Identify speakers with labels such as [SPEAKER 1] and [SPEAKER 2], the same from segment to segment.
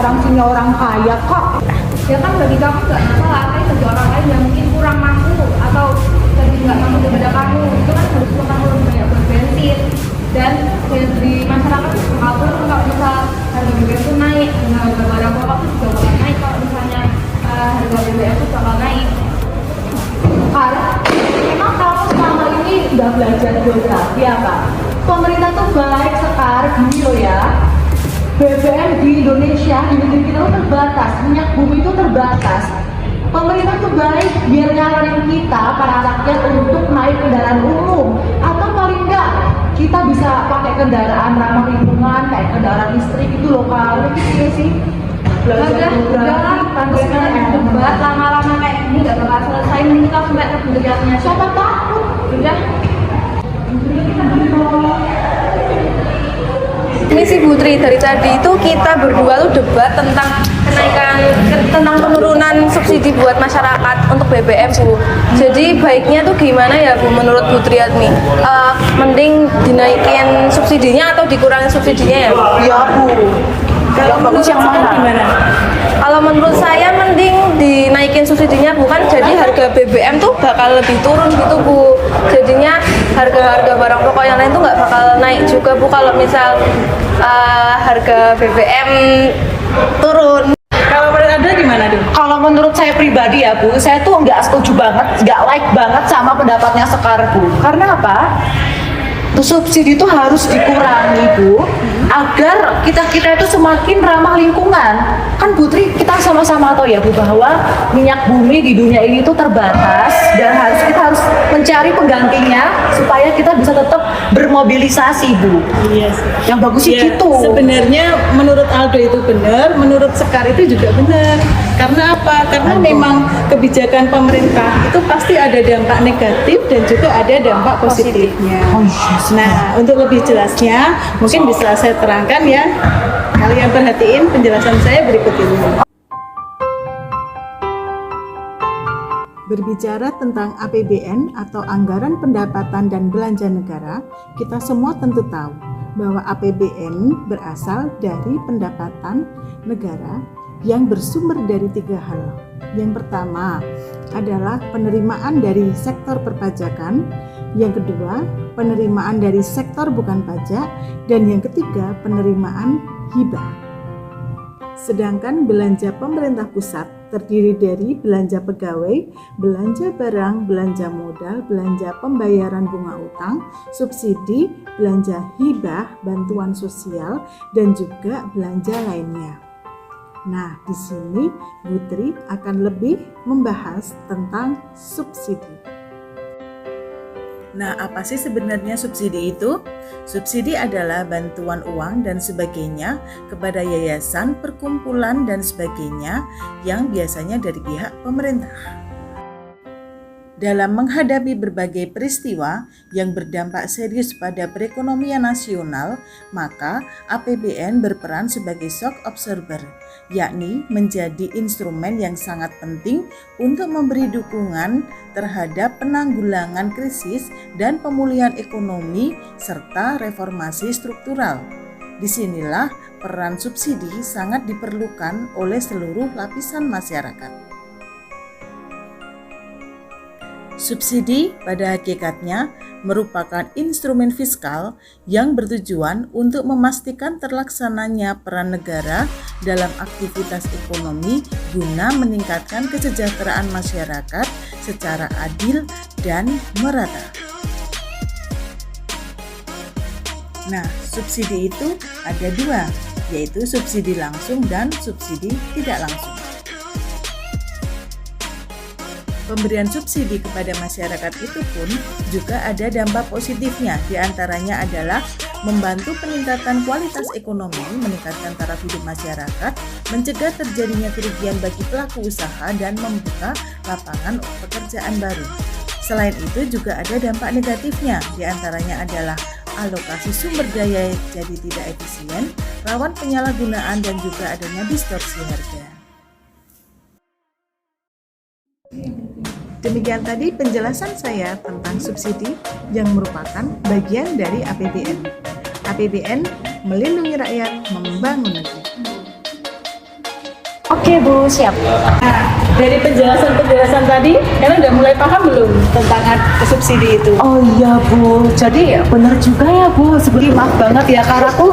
[SPEAKER 1] orang sini orang kaya kok.
[SPEAKER 2] Ya kan bagi kamu nggak masalah, tapi bagi orang lain yang mungkin kurang mampu atau lebih nggak mampu daripada kamu, itu kan harus kamu lebih banyak buat bensin. Dan di masyarakat itu bakal turun kalau misal harga BBM itu naik, harga barang pokok itu juga bakal naik kalau misalnya harga BBM itu bakal naik.
[SPEAKER 1] Karena memang kamu selama ini udah belajar geografi apa? Pemerintah tuh baik sekarang gini loh ya. BBM di Indonesia, di negeri kita tuh terbatas, minyak bumi itu terbatas. Pemerintah tuh baik biar nyaranin kita para rakyat untuk naik kendaraan umum atau paling enggak kita bisa pakai kendaraan ramah lingkungan kayak kendaraan listrik itu loh kalau gitu sih.
[SPEAKER 2] Udah debat lama-lama kayak ini nggak bakal selesai, ini kita sampai terbentuknya
[SPEAKER 1] Siapa takut?
[SPEAKER 2] udah.
[SPEAKER 3] Ini sih Putri, dari tadi itu kita berdua tuh debat tentang tentang penurunan subsidi buat masyarakat untuk BBM Bu. Jadi baiknya tuh gimana ya Bu menurut Bu Triatmi? Mending dinaikin subsidinya atau dikurangin subsidinya ya Bu?
[SPEAKER 1] Iya Bu. Kalau bagus yang mana?
[SPEAKER 3] Gimana? Kalau menurut saya mending dinaikin subsidinya bukan, jadi harga BBM tuh bakal lebih turun gitu Bu. Jadinya harga-harga barang pokok yang lain tuh nggak bakal naik juga Bu kalau misal harga BBM turun.
[SPEAKER 4] Kalau menurut Anda gimana tuh?
[SPEAKER 1] Kalau menurut saya pribadi ya Bu, saya tuh nggak setuju banget, nggak like banget sama pendapatnya Sekar Bu. Karena apa? Subsidi itu harus dikurangi Bu, agar kita itu semakin ramah lingkungan. Kan Putri, kita sama-sama tahu ya Bu bahwa minyak bumi di dunia ini tuh terbatas dan kita harus mencari penggantinya supaya kita bisa tetap bermobilisasi Bu.
[SPEAKER 4] Iya sih.
[SPEAKER 1] Yang bagus sih
[SPEAKER 4] Ya,
[SPEAKER 1] gitu.
[SPEAKER 4] sebenarnya menurut Aldo itu benar, menurut Sekar itu juga benar. Karena apa? Karena memang kebijakan pemerintah itu pasti ada dampak negatif dan juga ada dampak positifnya.
[SPEAKER 1] Oh, yes.
[SPEAKER 4] Nah, untuk lebih jelasnya, mungkin bisa saya terangkan ya. Kalian perhatiin penjelasan saya berikut ini. Berbicara tentang APBN atau Anggaran Pendapatan dan Belanja Negara, kita semua tentu tahu bahwa APBN berasal dari pendapatan negara yang bersumber dari 3 hal. Yang pertama adalah penerimaan dari sektor perpajakan, yang kedua penerimaan dari sektor bukan pajak, dan yang ketiga penerimaan hibah. Sedangkan belanja pemerintah pusat terdiri dari belanja pegawai, belanja barang, belanja modal, belanja pembayaran bunga utang, subsidi, belanja hibah, bantuan sosial, dan juga belanja lainnya. Nah, di sini Putri akan lebih membahas tentang subsidi. Nah, apa sih sebenarnya subsidi itu? Subsidi adalah bantuan uang dan sebagainya kepada yayasan, perkumpulan, dan sebagainya yang biasanya dari pihak pemerintah. Dalam menghadapi berbagai peristiwa yang berdampak serius pada perekonomian nasional, maka APBN berperan sebagai shock absorber, yakni menjadi instrumen yang sangat penting untuk memberi dukungan terhadap penanggulangan krisis dan pemulihan ekonomi serta reformasi struktural. Disinilah peran subsidi sangat diperlukan oleh seluruh lapisan masyarakat. Subsidi pada hakikatnya merupakan instrumen fiskal yang bertujuan untuk memastikan terlaksananya peran negara dalam aktivitas ekonomi guna meningkatkan kesejahteraan masyarakat secara adil dan merata. Nah, subsidi itu ada 2, yaitu subsidi langsung dan subsidi tidak langsung. Pemberian subsidi kepada masyarakat itu pun juga ada dampak positifnya, diantaranya adalah membantu peningkatan kualitas ekonomi, meningkatkan taraf hidup masyarakat, mencegah terjadinya kerugian bagi pelaku usaha, dan membuka lapangan pekerjaan baru. Selain itu juga ada dampak negatifnya, diantaranya adalah alokasi sumber daya jadi tidak efisien, rawan penyalahgunaan, dan juga adanya distorsi harga. Demikian tadi penjelasan saya tentang subsidi yang merupakan bagian dari APBN. APBN melindungi rakyat, membangun negeri.
[SPEAKER 3] Oke Bu, siap.
[SPEAKER 4] Dari penjelasan tadi, kalian udah mulai paham belum tentang subsidi itu?
[SPEAKER 1] Oh iya Bu, jadi benar juga ya Bu. Sebelum maaf banget ya karena aku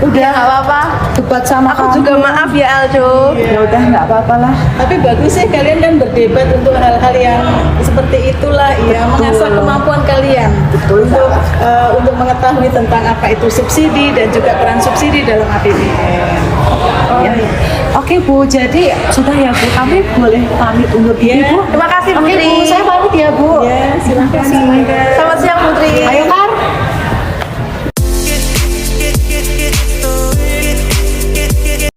[SPEAKER 1] udah
[SPEAKER 3] Nggak apa-apa.
[SPEAKER 1] debat sama
[SPEAKER 3] Aku
[SPEAKER 1] kamu.
[SPEAKER 3] juga maaf ya Aljo.
[SPEAKER 1] Ya udah nggak apa-apa lah.
[SPEAKER 4] Tapi bagus sih kalian kan berdebat untuk hal-hal yang seperti itulah, ya mengasah kemampuan kalian untuk mengetahui tentang apa itu subsidi dan juga peran subsidi dalam APBN. Ya.
[SPEAKER 1] Oke Bu, jadi sudah ya Bu, kami boleh pamit undur diri
[SPEAKER 4] Ya.
[SPEAKER 1] Bu.
[SPEAKER 3] Terima kasih
[SPEAKER 1] Oke
[SPEAKER 3] Putri.
[SPEAKER 1] Bu, saya pamit ya Bu.
[SPEAKER 4] Ya, silakan.
[SPEAKER 3] Selamat siang Putri.
[SPEAKER 1] Ayo Kak.